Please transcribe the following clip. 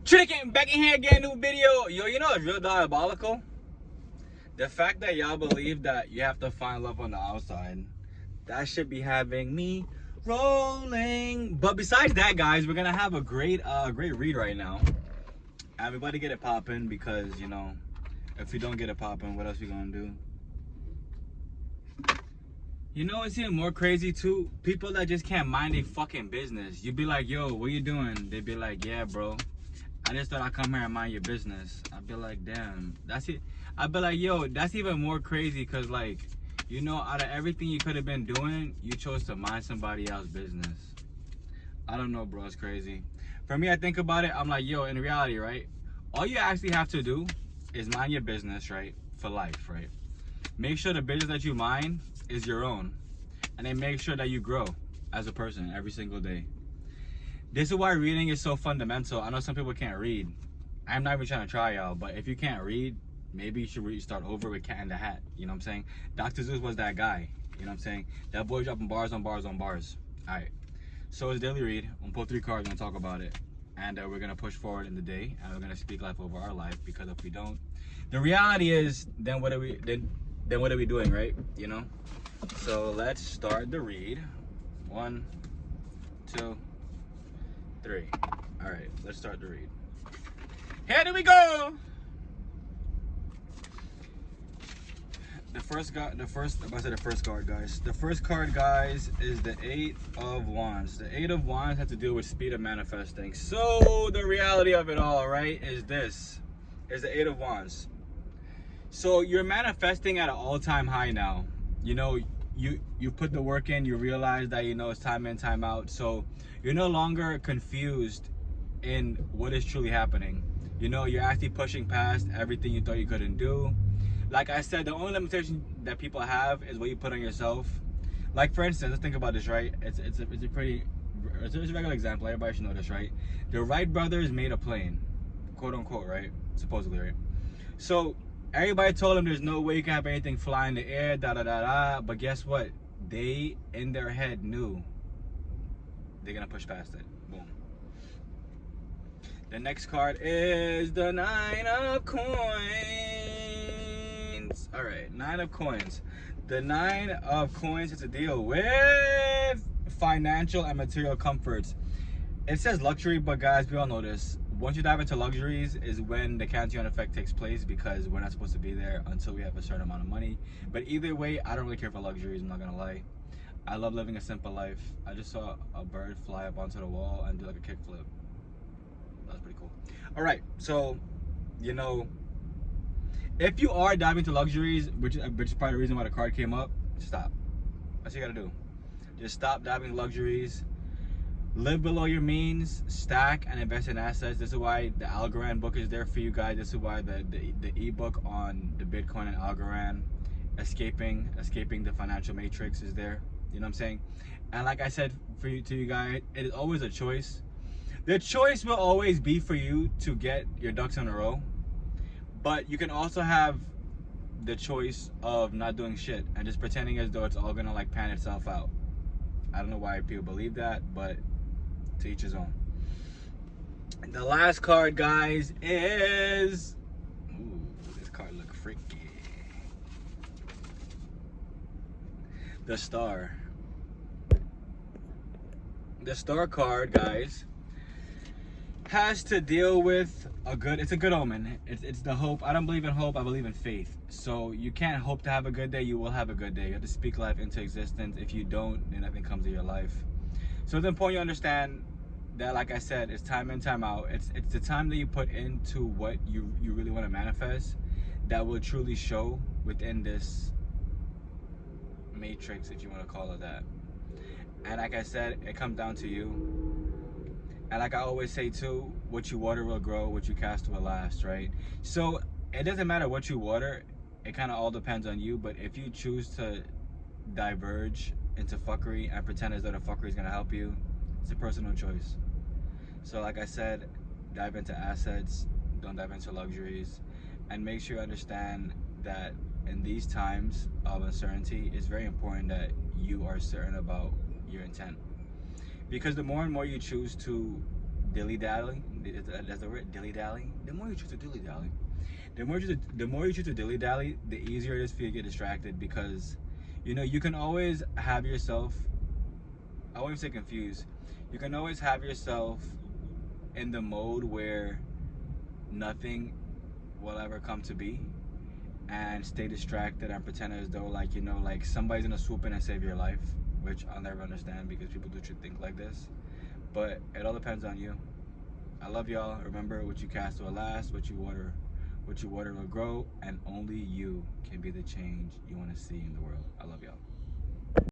Chicken back in here again, new video. Yo, you know what's real diabolical? The fact that y'all believe that you have to find love on the outside. That should be having me rolling. But besides that, guys, we're gonna have a great read right now. And we're about to get it popping because, you know, if we don't get it popping, what else we gonna do? You know, it's even more crazy too. People that just can't mind their fucking business. You be like, yo, what you doing? They be like, yeah, bro, I just thought I'd come here and mind your business. I'd be like, damn, that's it. I'd be like, yo, that's even more crazy because, like, you know, out of everything you could have been doing, you chose to mind somebody else's business. I don't know, bro, it's crazy. For me, I think about it, I'm like, yo, in reality, right? All you actually have to do is mind your business, right? For life, right? Make sure the business that you mind is your own. And then make sure that you grow as a person every single day. This is why reading is so fundamental. I know some people can't read. I'm not even trying to try y'all, but if you can't read, maybe you should start over with Cat in the Hat. You know what I'm saying? Dr. Zeus was that guy. You know what I'm saying? That boy dropping bars on bars on bars. Alright. So it's daily read. I'm gonna pull 3 cards and talk about it. And we're gonna push forward in the day, and we're gonna speak life over our life, because if we don't, the reality is, then what are we doing, right? You know? So let's start the read. 1, 2, 3. All right, let's start the read. Here we go. The first card, guys. The first card, guys, is the 8 of Wands. The 8 of Wands has to do with speed of manifesting. So the reality of it all, right, is this. Is the 8 of Wands. So you're manifesting at an all-time high now. You know, you put the work in, you realize that, you know, it's time in, time out. So you're no longer confused in what is truly happening. You know, you're actually pushing past everything you thought you couldn't do. Like I said, the only limitation that people have is what you put on yourself. Like, for instance, let's think about this, right? It's a regular example. Everybody should know this, right? The Wright brothers made a plane, quote unquote, right? Supposedly, right? So everybody told them there's no way you can have anything fly in the air, but guess what? They, in their head, knew they're gonna push past it. Boom. The next card is the 9 of Coins. All right, 9 of Coins. The 9 of Coins has to deal with financial and material comforts. It says luxury, but guys, we all know this. Once you dive into luxuries is when the Cantillon effect takes place, because we're not supposed to be there until we have a certain amount of money. But either way, I don't really care for luxuries, I'm not gonna lie. I love living a simple life. I just saw a bird fly up onto the wall and do like a kickflip. That's pretty cool. All right, so, you know, if you are diving into luxuries, which is probably the reason why the card came up, stop. That's what you gotta do. Just stop diving into luxuries. Live below your means, stack and invest in assets. This is why the Algorand book is there for you guys. This is why the ebook on the Bitcoin and Algorand, escaping the financial matrix, is there. You know what I'm saying? And like I said to you guys, it is always a choice. The choice will always be for you to get your ducks in a row, but you can also have the choice of not doing shit and just pretending as though it's all gonna like pan itself out. I don't know why people believe that, but to each his own. The last card, guys, is, ooh, this card look freaky. The Star. The Star card, guys, has to deal with it's a good omen. It's the hope. I don't believe in hope, I believe in faith. So you can't hope to have a good day, you will have a good day. You have to speak life into existence. If you don't, then nothing comes to your life. So it's important you understand that, like I said, it's time in, time out. It's the time that you put into what you really want to manifest that will truly show within this matrix, if you want to call it that. And like I said, it comes down to you. And like I always say too, what you water will grow, what you cast will last, right? So it doesn't matter what you water, it kind of all depends on you. But if you choose to diverge into fuckery and pretend as though the fuckery is gonna help you, it's a personal choice. So like I said, dive into assets, don't dive into luxuries, and make sure you understand that in these times of uncertainty, it's very important that you are certain about your intent. Because the more and more you choose to dilly-dally Does the word dilly-dally? The more you choose to dilly-dally, the more you choose to dilly-dally, the easier it is for you to get distracted, because you can always have yourself, I won't say confused, you can always have yourself in the mode where nothing will ever come to be, and stay distracted and pretend as though like somebody's gonna swoop in and save your life, which I'll never understand because people do think like this. But it all depends on you. I love y'all. Remember, what you cast will last, what you water will grow, and only you can be the change you want to see in the world. I love y'all.